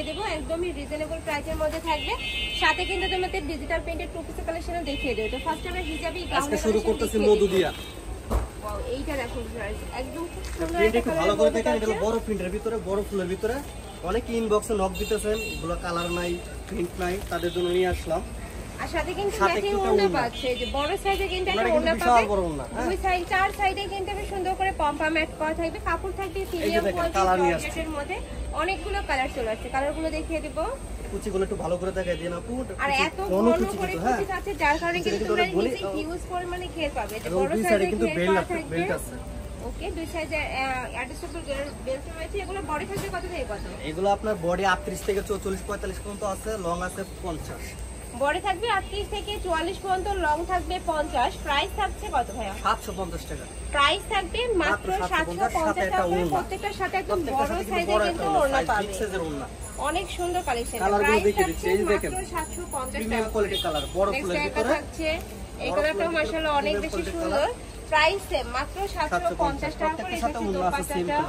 দেবো একদমই রিজনেবল প্রাইসের মধ্যে থাকবে। সাথে কিন্তু তোমাদের ডিজিটাল প্রিন্টেড টু পিসের কালেকশনও দেখিয়ে দেবো। তো ফার্স্ট আমরা হিজাবি আজকে শুরু করতেছি মধু দিয়া। ওয়াও, এইটা দেখুন গাইস, একদম খুব সুন্দর প্রিন্ট একটু ভালো করে দেখেন। এটা বড় প্রিন্টের ভিতরে, বড় ফুলের ভিতরে। অনেক ইনবক্সে নক দিতেছেন, এগুলো কালার নাই, প্রিন্ট নাই, তাদের জন্য নিয়ে আসলাম। আর সাথে কিন্তু ম্যাচিং ওড়না পাচ্ছে, যে বড় সাইজে কিন্তু একটা ওড়না পাবে, দুই সাইড চার সাইডে কিন্তু বেশ সুন্দর করে পম্পম ম্যাট করা থাকবে। কাপড় থাকবে প্রিমিয়াম কোয়ালিটির মধ্যে, অনেকগুলো কালার চলে আসছে। কালারগুলো দেখিয়ে দেব, কুচিগুলো একটু ভালো করে দেখাই দেন আপু। আর এত ঘন করে কুচি আছে যার কারণে কিন্তু তোমরা নিচে হিউজ পরিমাণে ঘের পাবে। যে বড় সাইজে কিন্তু বেল্ট আছে। ওকে, দুই সাইজে অ্যাডজাস্টেবল বেল্ট রয়েছে। এগুলো বডি থাকবে কত থেকে কত? এগুলো আপনার বডি 38 থেকে 44 45 পর্যন্ত আছে, লং আছে 50। বডি থাকবে 38 থেকে 44 পর্যন্ত, লং থাকবে 50। প্রাইস থাকছে কত ভাইয়া? 750 টাকা। প্রাইস থাকবে মাত্র 750 টাকা করে। প্রত্যেকটার সাথে একদম বড় সাইজে কিন্তু ওড়না পাবে, অনেক সুন্দর কালেকশন। প্রাইস থাকছে মাত্র 750 টাকা। কোয়ালিটি কালার, বড় ফুলের ভিতরে থাকছে। এই কালারটা মাশাআল্লাহ অনেক বেশি সুন্দর। প্রাইস সেম মাত্র 750 টাকা করে। এটা দোপাট্টাটা।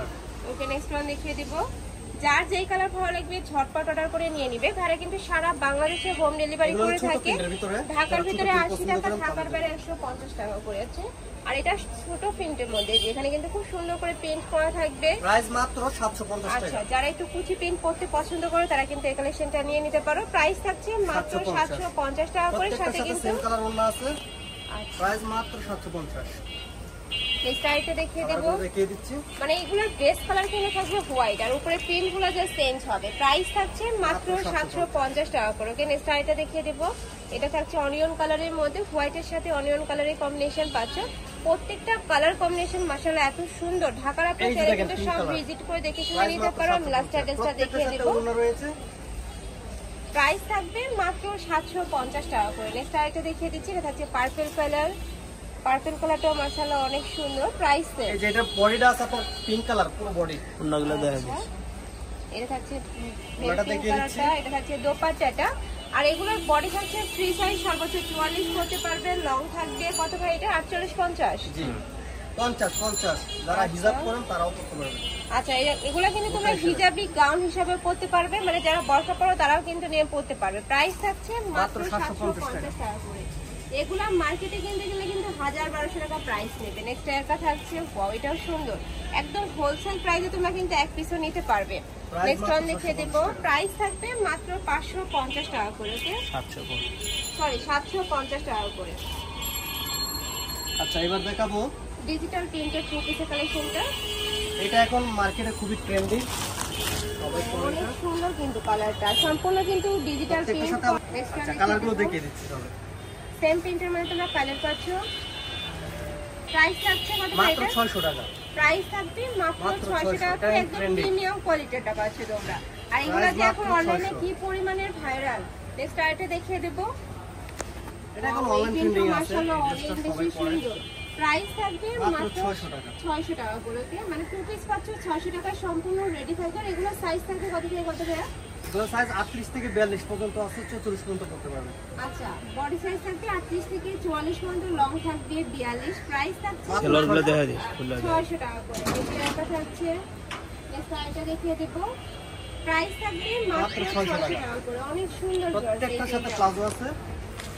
ওকে, নেক্সট ওয়ান দেখিয়ে দিব। যার যেই কালার ভালো লাগবে ঝটপট অর্ডার করে নিয়ে নিবে। ভাড়া কিন্তু সারা বাংলাদেশে হোম ডেলিভারি করে থাকে। ঢাকার ভিতরে 80 টাকা, ঢাকার বাইরে 150 টাকা করে আছে। আর এটা ছোট প্রিন্টের মধ্যে, যেখানে কিন্তু খুব সুন্দর করে প্রিন্ট করা থাকবে। প্রাইস মাত্র 750 টাকা। আচ্ছা, যারা একটু কুচি প্রিন্ট করতে পছন্দ করে তারা কিন্তু এই কালেকশনটা নিয়ে নিতে পারো। প্রাইস থাকছে মাত্র 750 টাকা করে। সাথে কিন্তু সেম কালার ওড়না আছে। প্রাইস মাত্র 750। নেক্সট আইটেম দেখিয়ে দেব, দেখিয়ে দিচ্ছি। মানে এগুলোর বেস কালার কিন্তু থাকবে হোয়াইট, আর উপরে প্রিন্ট গুলো জাস্ট চেঞ্জ হবে। প্রাইস থাকছে মাত্র 750 টাকা করে। ওকে, নেক্সট আইটেম দেখিয়ে দেব। এটা থাকছে অনিয়ন কালারের মধ্যে, হোয়াইটের সাথে অনিয়ন কালারের কম্বিনেশন পাচ্ছ। প্রত্যেকটা কালার কম্বিনেশন মাশাআল্লাহ এত সুন্দর। ঢাকার আপনারা চাইলে কিন্তু সব ভিজিট করে দেখে শুনে নিতে পারো। আমি লাস্ট অ্যাড্রেসটা দেখিয়ে দেব। প্রাইস থাকবে মাত্র 750 টাকা করে। নেক্সট আইটেম দেখিয়ে দিচ্ছি। এটা থাকছে পার্পল কালার। পার্পল কালারটাও মাশাআল্লাহ অনেক সুন্দর। প্রাইস এই যে এটা বডিটা আছে আপনার পিঙ্ক কালার, পুরো বডি ওন্নাগুলো দেখা যাচ্ছে। এটা থাকছে পিঙ্ক কালারটা, এটা থাকছে দোপাট্টাটা। আর এগুলোর বডি থাকছে ফ্রি সাইজ, সর্বোচ্চ 44 করতে পারবেন। লং থাকবে কত ভাই এটা? 48 50। জি 50 যারা হিজাব করেন তারাও পরতে পারবে। আচ্ছা, এগুলো কিন্তু তোমরা হিজাবি গাউন হিসেবে পরতে পারবে, মানে যারা বর্ষা পরো তারাও কিন্তু নিয়ে পরতে পারবে। প্রাইস থাকছে মাত্র 750 টাকা করে। এগুলা মার্কেটে কিনতে গেলে কিন্তু 1000-1200 টাকা প্রাইস নেবে। নেক্সট এরকা থাকছে, ওয়াও এটাও সুন্দর, একদম হোলসেল প্রাইসে তোমরা কিন্তু এক পিসও নিতে পারবে। নেক্সট ওয়ান দেখিয়ে দেব। প্রাইস থাকবে মাত্র 550 টাকা করে। ওকে, 750 টাকা করে। আচ্ছা, এবার দেখাবো ডিজিটাল প্রিন্টেড টু পিসের কালেকশনটা। এটা এখন মার্কেটে খুবই ট্রেন্ডি, অনেক সুন্দর কিন্তু কালারটা, সম্পূর্ণ কিন্তু ডিজিটাল প্রিন্ট। আচ্ছা, কালারগুলো দেখিয়ে দিচ্ছি তাহলে। সেম প্রিন্টের মধ্যে তোমরা কালার পাচ্ছ। প্রাইস থাকছে কত? মাত্র 600 টাকা। প্রাইস থাকবে মাত্র 600 টাকা। একদম প্রিমিয়াম কোয়ালিটির টাকা আছে তোমরা। আর এগুলো যে এখন অনলাইনে কি পরিমাণের ভাইরাল। নেক্সট আইটেম দেখিয়ে দেব। এটা এখন অনলাইন ট্রেন্ডিং আছে, মাশাআল্লাহ অনেক বেশি সুন্দর। প্রাইস থাকবে মাত্র 600 টাকা করে। মানে টু পিস পাচ্ছ 600 টাকা, সম্পূর্ণ রেডি থাকবে। আর এগুলো সাইজ থাকবে কত থেকে কত ভাইয়া? এগুলো সাইজ 38 থেকে 42 পর্যন্ত আছে, 44 পর্যন্ত করতে পারবে। আচ্ছা, বডি সাইজ থাকবে 38 থেকে 44 পর্যন্ত, লং থাকবে 42। প্রাইস থাকছে 600 টাকা করে। এটা থাকছে। নেক্সট আইটেম দেখিয়ে দেব। প্রাইস থাকবে মাত্র 600 টাকা করে। অনেক সুন্দর, প্রত্যেকটার সাথে প্লাজো আছে।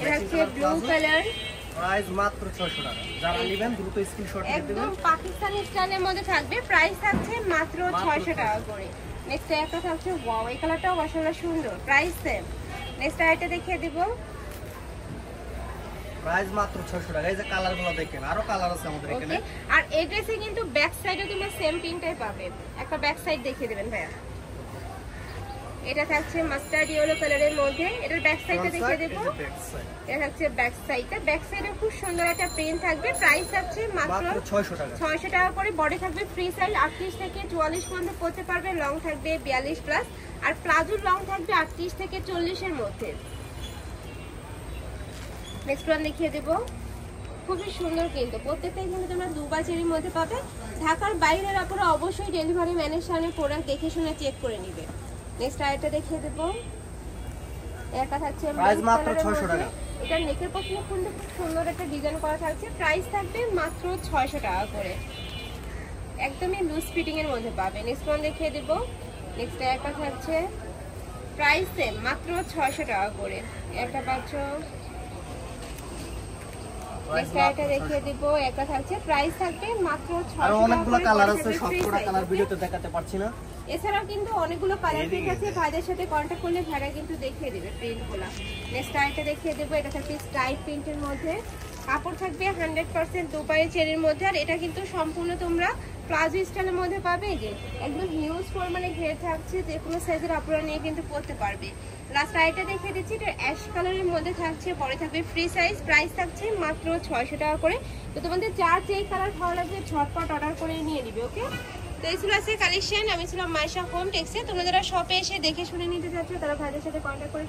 এটা হচ্ছে ব্লু কালার। প্রাইস মাত্র 600 টাকা। যারা নেবেন দ্রুত স্ক্রিনশট দিয়ে দিবেন। একদম পাকিস্তানি স্টাইলের মধ্যে থাকবে। প্রাইস থাকছে মাত্র 600 টাকা করে। নেক্সট একটা থাকছে, ওয়াও এই কালারটাও মাশাআল্লাহ সুন্দর। Price same. নেক্সট আইটেম দেখিয়ে দিব। প্রাইস মাত্র 600 টাকা। এই যে কালারগুলো দেখেন, আরো কালার আছে আমাদের এখানে। আর এই ড্রেসে কিন্তু ব্যাক সাইডে তোমরা সেম প্রিন্টটাই পাবে। একটা ব্যাক সাইড দেখিয়ে দিবেন ভাইয়া। এটা থাকছে মাস্টার্ড ইয়েলো কালারের মধ্যে। এটার ব্যাক সাইডটা দেখিয়ে দেব। এটা থাকছে ব্যাক সাইডটা। ব্যাক সাইডে খুব সুন্দর একটা প্রিন্ট থাকবে। প্রাইস থাকছে মাত্র 600 টাকা। 600 টাকা করে। বডি থাকবে ফ্রি সাইজ, 38 থেকে 44 পর্যন্ত পরতে পারবে। লং থাকবে 42 প্লাস। আর প্লাজোর লং থাকবে 38 থেকে 40 এর মধ্যে। নেক্সট ওয়ান দেখিয়ে দেব। খুবই সুন্দর কিন্তু প্রত্যেকটাই কিন্তু তোমরা দুবাজের মধ্যে পাবে। ঢাকার বাইরের আপনারা অবশ্যই ডেলিভারি ম্যানের সামনে প্রোডাক্ট দেখে শুনে চেক করে নেবে। নেক্সট আইটেম দেখিয়ে দেব। এটা থাকছে প্রাইস মাত্র 600 টাকা। এটা নেকের পশনে কিন্তু খুব সুন্দর একটা ডিজাইন করা থাকছে। প্রাইস থাকবে মাত্র 600 টাকা করে। একদমই লুজ ফিটিং এর মধ্যে পাবে। নেক্সট ওয়ান দেখিয়ে দেব। নেক্সট একটা থাকছে, প্রাইস সেম, মাত্র 600 টাকা করে। একটা পাচ্ছ, এটা দেখিয়ে দিব, একটা থাকছে প্রাইস থাকবে মাত্র 600 আর টাকা। অনেকগুলো কালার আছে, সবগুলো কালার ভিডিওতে দেখাতে পারছি না। এছাড়াও কিন্তু অনেকগুলো কালার প্রিন্ট আছে, ভাইদের সাথে কন্ট্যাক্ট করলে ভাইরা কিন্তু দেখিয়ে দেবে প্রিন্টগুলো। নেক্সট আইটা দেখিয়ে দেবো, এটা থাকবে স্ট্রাইপ প্রিন্টের মধ্যে, কাপড় থাকবে 100% দুবাই চেরির মধ্যে। আর এটা কিন্তু সম্পূর্ণ তোমরা প্লাজো স্টাইলের মধ্যে পাবে, যে একদম হিউজ পরিমাণে ঘের থাকছে, যে কোনো সাইজের আপনারা নিয়ে কিন্তু পরতে পারবে। লাস্ট আইটা দেখিয়ে দিচ্ছি, এটা অ্যাশ কালারের মধ্যে থাকছে, পরে থাকবে ফ্রি সাইজ, প্রাইস থাকছে মাত্র 600 টাকা করে। তো তোমাদের যার যেই কালার ভালো লাগবে ঝটপট অর্ডার করে নিয়ে নিবে, ওকে। তো এই ছিল আছে কালেকশন। আমি ছিলাম মাইশা হোম টেক্সে। তোমরা যারা শপে এসে দেখে শুনে নিতে চাচ্ছ তারা ভাইদের সাথে কন্ট্যাক্ট করে